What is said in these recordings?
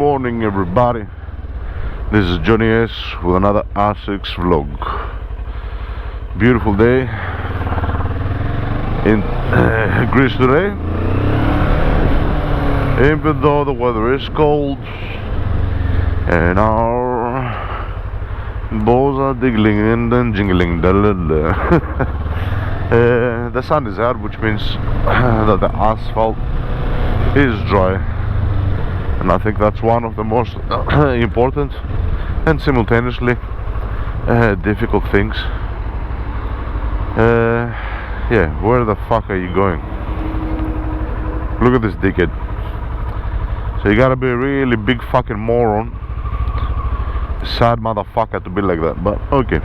morning, everybody. This is Johnny S with another R6 vlog. Beautiful day in Greece today. Even though the weather is cold and our balls are diggling and then jingling, the sun is out, which means that the asphalt is dry, and I think that's one of the most important and simultaneously difficult things. Yeah, where the fuck are you going? Look at this dickhead. So you gotta be a really big fucking moron, sad motherfucker, to be like that, but okay.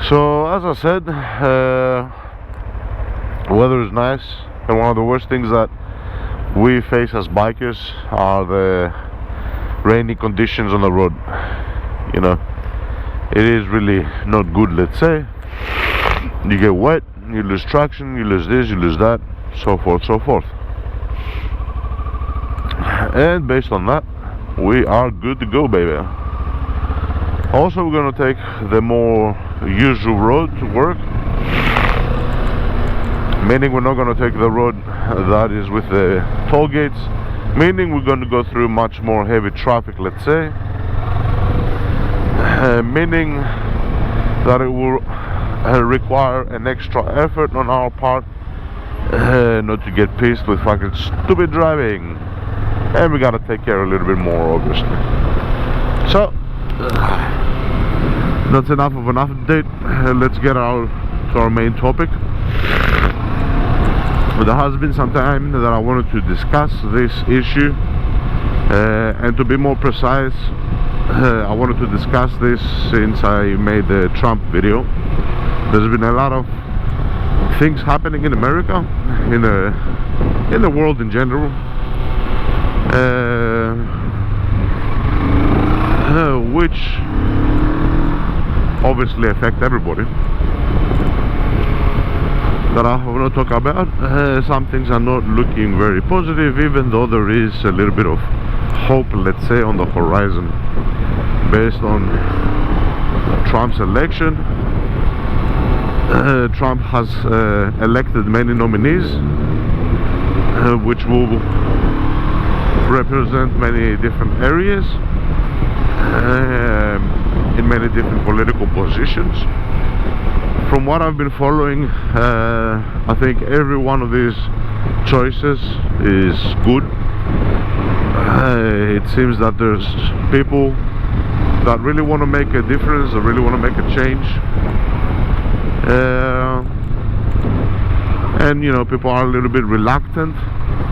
So as I said, weather is nice, and one of the worst things that we face as bikers are the rainy conditions on the road. You know, it is really not good. Let's say you get wet, you lose traction, you lose this, you lose that, so forth, so forth. And based on that, we are good to go, baby. Also, we're gonna take the more usual road to work, meaning we're not gonna take the road that is with the toll gates, meaning we're gonna go through much more heavy traffic, let's say, meaning that it will require an extra effort on our part not to get pissed with fucking stupid driving, and we gotta take care a little bit more, obviously. So that's enough of an update. Let's get to our main topic. There has been some time that I wanted to discuss this issue, and to be more precise, I wanted to discuss this since I made the Trump video. There's been a lot of things happening in America, in the world in general, which obviously affect everybody, that I will not talk about. Some things are not looking very positive, even though there is a little bit of hope, let's say, on the horizon based on Trump's election. Trump has elected many nominees, which will represent many different areas in many different political positions. From what I've been following, I think every one of these choices is good. It seems that there's people that really want to make a difference, that really want to make a change, and you know, people are a little bit reluctant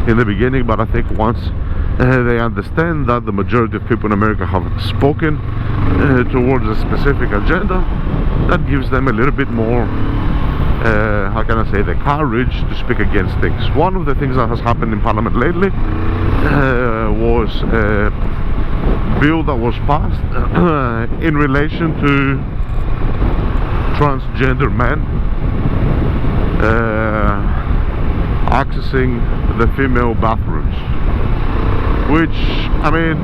in the beginning, but I think once they understand that the majority of people in America have spoken towards a specific agenda, that gives them a little bit more, how can I say, the courage to speak against things. One of the things that has happened in Parliament lately was a bill that was passed in relation to transgender men accessing the female bathrooms, which, I mean,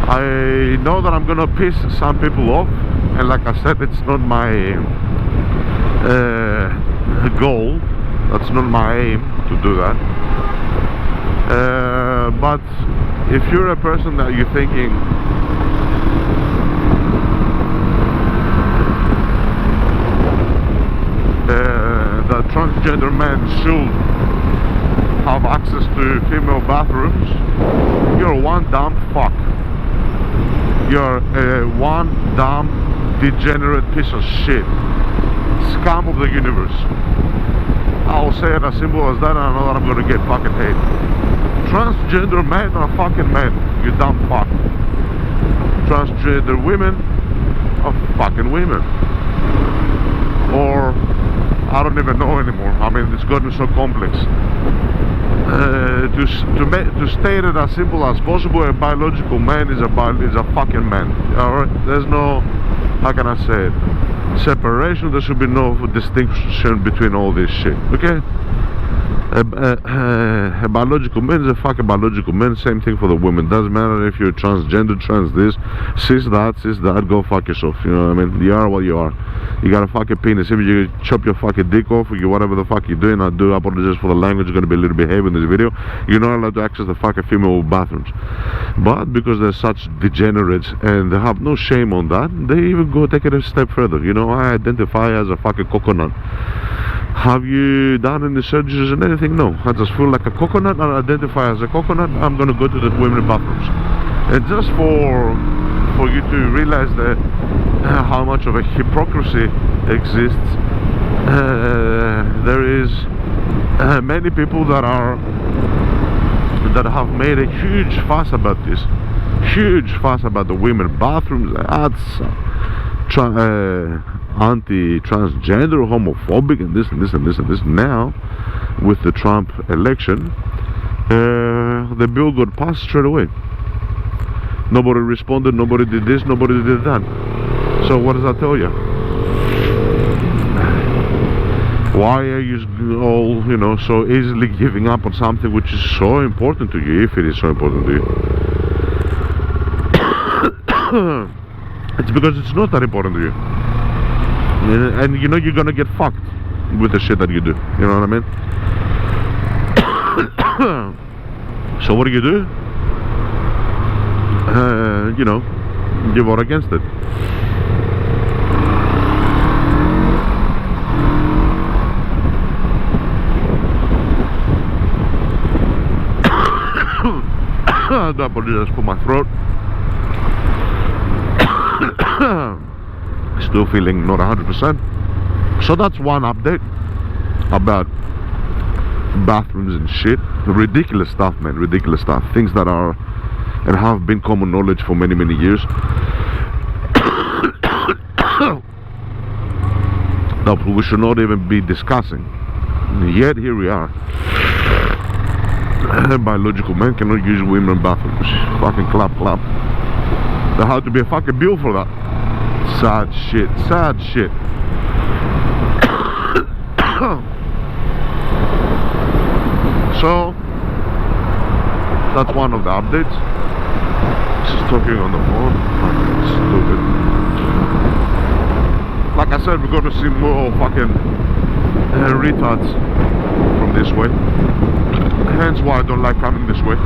I know that I'm gonna piss some people off, and like I said, it's not my goal, that's not my aim to do that, but if you're a person that you're thinking that transgender men should have access to female bathrooms, you're one dumb fuck. You're one dumb degenerate piece of shit, scum of the universe. I'll say it as simple as that, and I know that I'm gonna get fucking hate. Transgender men are fucking men, you dumb fuck. Transgender women are fucking women. Or I don't even know anymore. I mean, it's gotten so complex. To state it as simple as possible, a biological man is a fucking man. Alright? There's no, how can I say it, separation. There should be no distinction between all this shit. Okay? A biological man is a fucking biological man. Same thing for the women. Doesn't matter if you're transgender, trans this, cis that, go fuck yourself. You know what I mean? You are what you are. You got a fucking penis. If you chop your fucking dick off or you whatever the fuck you're doing, I do apologize for the language. You're gonna be a little bit heavy in this video. You're not allowed to access the fucking female bathrooms. But because they're such degenerates and they have no shame on that, they even go take it a step further. You know, I identify as a fucking coconut. Have you done any surgeries and anything? No. I just feel like a coconut and identify as a coconut. I'm gonna go to the women's bathrooms. And just for you to realize that how much of a hypocrisy exists, there is many people that have made a huge fuss about this. Huge fuss about the women's bathrooms. That's anti-transgender, homophobic, and this and this and this and this. Now, with the Trump election, the bill got passed straight away. Nobody responded, nobody did this, nobody did that. So what does that tell you? Why are you all, you know, so easily giving up on something which is so important to you, if it is so important to you? It's because it's not that important to you. And you know you're gonna get fucked with the shit that you do. You know what I mean? So what do? You know, you vote against it. I do apologize for my throat. Still feeling not 100%. So that's one update about bathrooms and shit. Ridiculous stuff, man. Ridiculous stuff. Things that are and have been common knowledge for many years. That we should not even be discussing. Yet here we are. Biological men cannot use women bathrooms. Fucking clap. There had to be a fucking bill for that. Sad shit. So that's one of the updates. Just talking on the phone. Fucking stupid. Like I said, we're gonna see more fucking retards from this way. Hence why I don't like coming this way.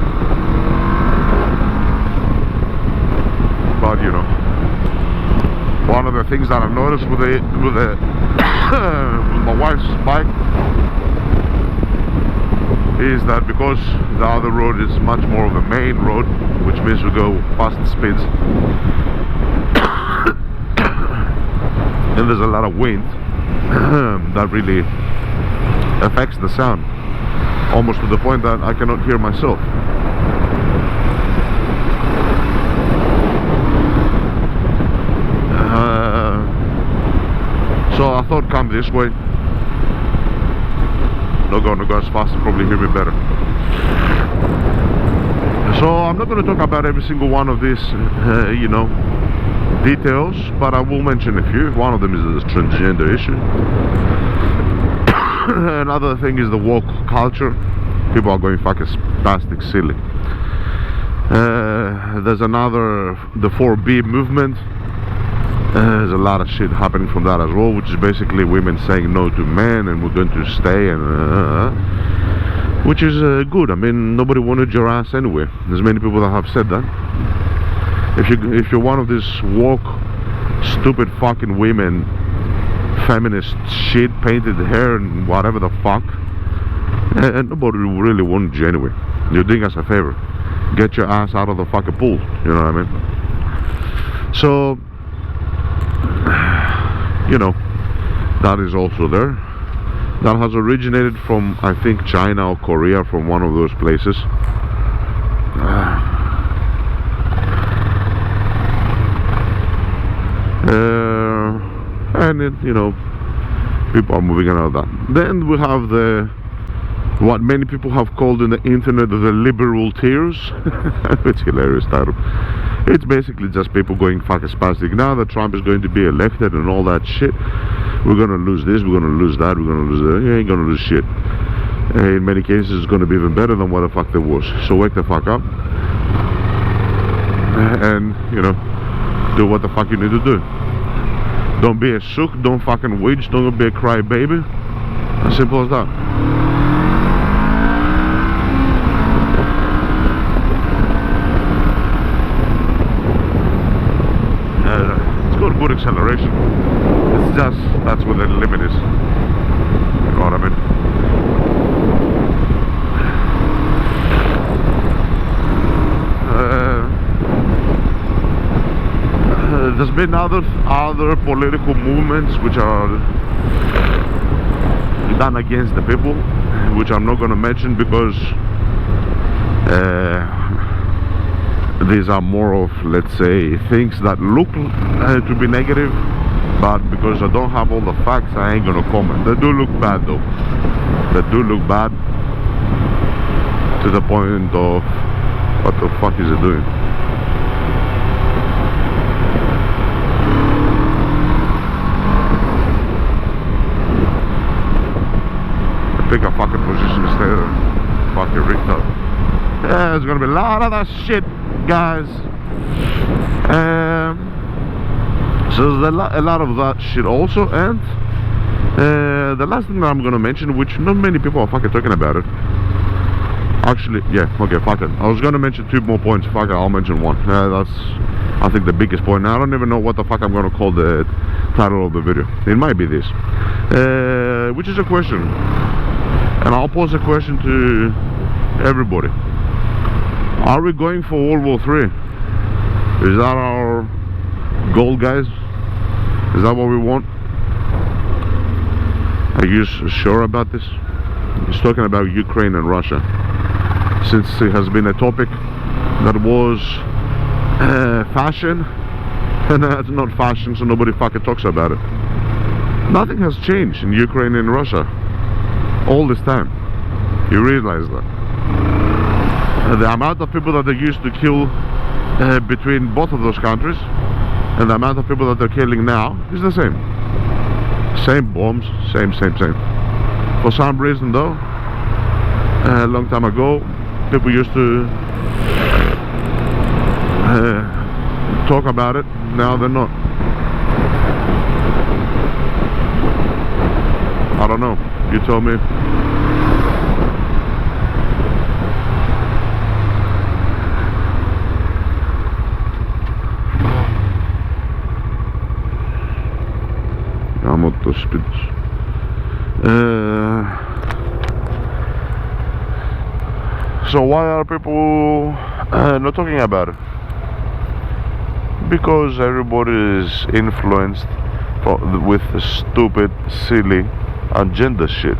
But you know, one of the things that I've noticed with with my wife's bike is that because the other road is much more of a main road, which means we go fast speeds, and there's a lot of wind, that really affects the sound, almost to the point that I cannot hear myself. So I thought come this way. Not gonna go as fast, probably hear me better. So I'm not gonna talk about every single one of these, you know, details, but I will mention a few. One of them is the transgender issue. Another thing is the woke culture. People are going fucking spastic silly. There's another, the 4B movement. There's a lot of shit happening from that as well, which is basically women saying no to men and we're going to stay, and which is good. I mean, nobody wanted your ass anyway. There's many people that have said that. If you're one of these woke, stupid fucking women, feminist shit, painted hair and whatever the fuck, and nobody really wanted you anyway. You're doing us a favor. Get your ass out of the fucking pool. You know what I mean? So, you know, that is also there. That has originated from, I think, China or Korea, from one of those places. And it, you know, people are moving out of that. Then we have the, what many people have called in the internet, the liberal tears. It's a hilarious title. It's basically just people going fucking spastic. Now that Trump is going to be elected and all that shit, we're gonna lose this, we're gonna lose that, we're gonna lose that. You ain't gonna lose shit. In many cases it's going to be even better than what the fuck there was. So wake the fuck up and, you know, do what the fuck you need to do. Don't be a sook, don't fucking witch, don't be a crybaby. As simple as that. It's got good acceleration. It's just, that's where the limit is. You know what I mean? There's been other political movements which are done against the people, which I'm not going to mention because these are more of, let's say, things that look to be negative, but because I don't have all the facts, I ain't going to comment. They do look bad though. They do look bad to the point of what the fuck is it doing? Pick a fucking position to stay there. Fucking retard. Yeah, there's gonna be a lot of that shit, guys. So there's a lot of that shit also. And the last thing that I'm gonna mention, which not many people are fucking talking about it. Actually, yeah, okay, fuck it. I was gonna mention 2 more points. Fuck it, I'll mention one. That's, I think, the biggest point. Now I don't even know what the fuck I'm gonna call the title of the video. It might be this, which is a question. And I'll pose a question to everybody. Are we going for World War III? Is that our goal, guys? Is that what we want? Are you sure about this? He's talking about Ukraine and Russia. Since it has been a topic that was fashion, and it's not fashion, so nobody fucking talks about it. Nothing has changed in Ukraine and Russia all this time. You realize that the amount of people that they used to kill between both of those countries and the amount of people that they're killing now is the same. Same bombs, same. For some reason though, a long time ago, people used to talk about it. Now they're not. I don't know. You tell me. I'm at the speeds. So why are people not talking about it? Because everybody is influenced with the stupid, silly agenda shit.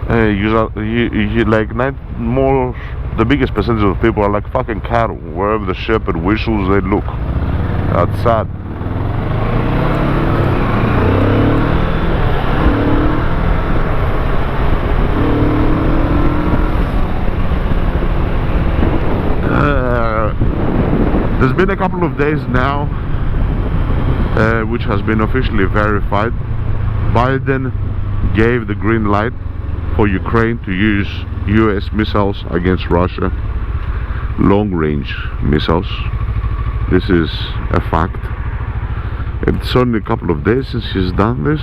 You like the biggest percentage of people are like fucking cattle. Wherever the shepherd whistles, they look. That's sad. There's been a couple of days now which has been officially verified. Biden gave the green light for Ukraine to use US missiles against Russia, long-range missiles. This is a fact. It's only a couple of days since he's done this.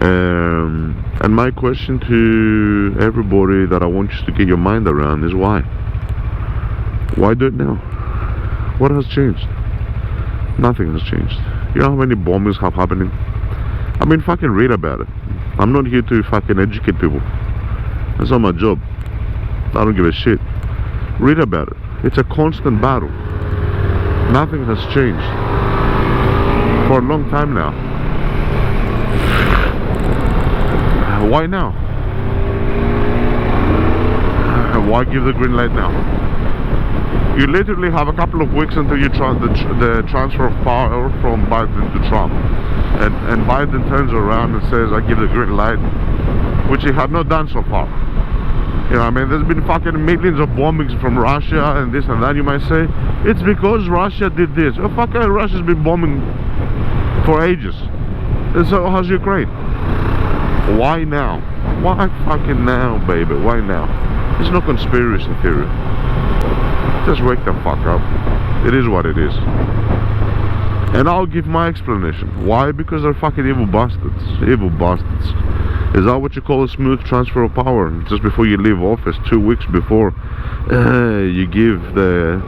And my question to everybody that I want you to get your mind around is why? Why do it now? What has changed? Nothing has changed. You know how many bombings have happening? I mean, fucking read about it. I'm not here to fucking educate people. That's not my job. I don't give a shit. Read about it. It's a constant battle. Nothing has changed for a long time now. Why now? Why give the green light now? You literally have a couple of weeks until you the transfer of power from Biden to Trump. And Biden turns around and says, I give the green light, which he had not done so far. You know what I mean? There's been fucking millions of bombings from Russia and this and that. You might say, it's because Russia did this. Oh, fucking Russia's been bombing for ages. And so has Ukraine. Why now? Why fucking now, baby? Why now? It's no conspiracy theory. Just wake the fuck up. It is what it is. And I'll give my explanation. Why? Because they're fucking evil bastards. Evil bastards. Is that what you call a smooth transfer of power? Just before you leave office, 2 weeks before, you give the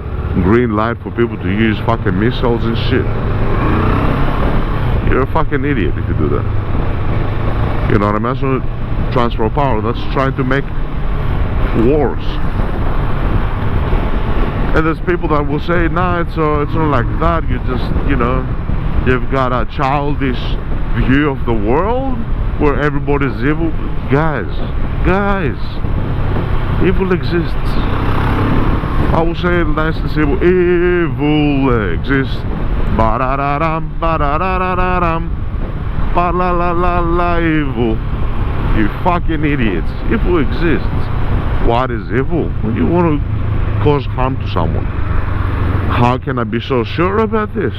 green light for people to use fucking missiles and shit. You're a fucking idiot if you do that. You know what I mean? So transfer of power, that's trying to make wars. And there's people that will say, nah, it's not like that. You just, you know, you've got a childish view of the world where everybody's evil. Guys, evil exists. I will say it nice and simple. Evil exists. Ba-da-da-dam, ba-da-da-da-da-dam, ba-la-la-la-la, evil. You fucking idiots. Evil exists. What is evil? When you want to cause harm to someone. How can I be so sure about this?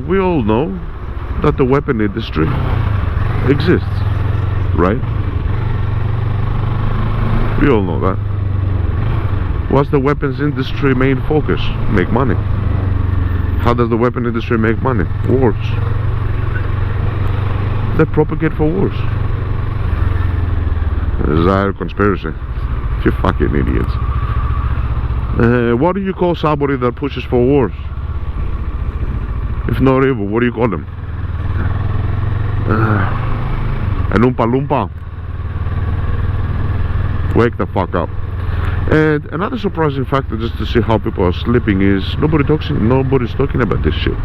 We all know that the weapon industry exists, right? We all know that. What's the weapons industry main focus? Make money. How does the weapon industry make money? Wars. They propagate for wars. Is that a conspiracy? You fucking idiots. What do you call somebody that pushes for wars? If not evil, what do you call them? An Oompa Loompa. Wake the fuck up. And another surprising factor, just to see how people are sleeping, is nobody's talking about this shit.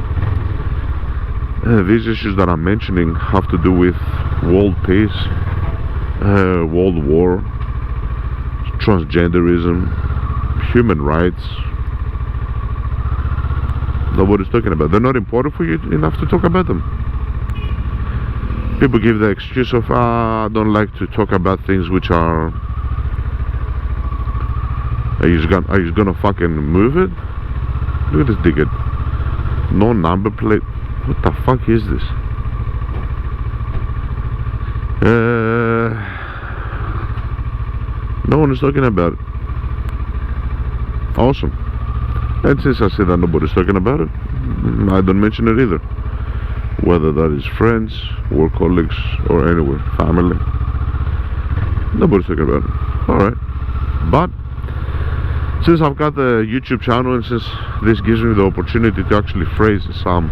These issues that I'm mentioning have to do with world peace, world war, transgenderism, human rights. Nobody's talking about. They're not important for you enough to talk about them. People give the excuse of, I don't like to talk about things which are you just gonna fucking move it? Look at this dickhead. No number plate. What the fuck is this? No one is talking about it. Awesome. And since I said that nobody's talking about it, I don't mention it either. Whether that is friends, work colleagues, or anywhere, family. Nobody's talking about it. Alright. But since I've got the YouTube channel, and since this gives me the opportunity to actually phrase some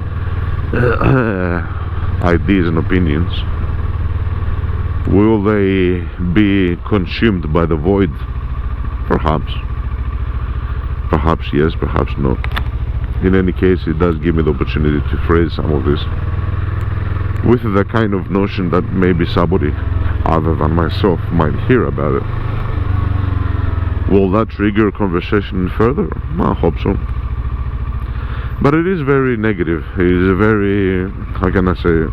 ideas and opinions, will they be consumed by the void? Perhaps. Perhaps yes, perhaps no. In any case, it does give me the opportunity to phrase some of this with the kind of notion that maybe somebody other than myself might hear about it. Will that trigger a conversation further? I hope so. But it is very negative. It is a very, how can I say,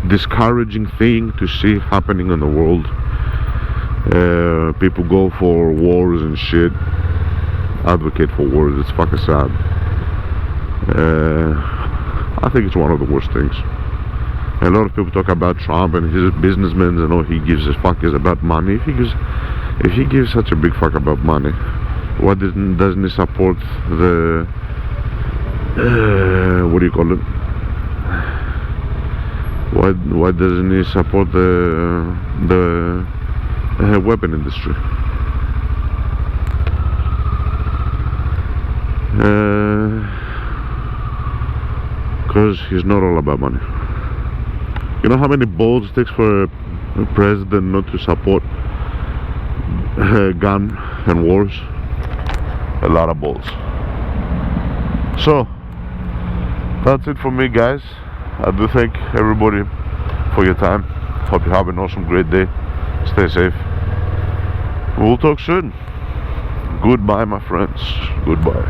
discouraging thing to see happening in the world. People go for wars and shit, advocate for wars. It's fucking sad. I think it's one of the worst things. A lot of people talk about Trump and his businessmen and all he gives a fuck is about money. If he gives such a big fuck about money, why doesn't he support the what do you call it? Why doesn't he support the weapon industry? Because he's not all about money. You know how many balls it takes for a president not to support gun and wars? A lot of balls. So that's it for me, guys. I do thank everybody for your time. Hope you have an awesome, great day. Stay safe. We'll talk soon. Goodbye, my friends. Goodbye.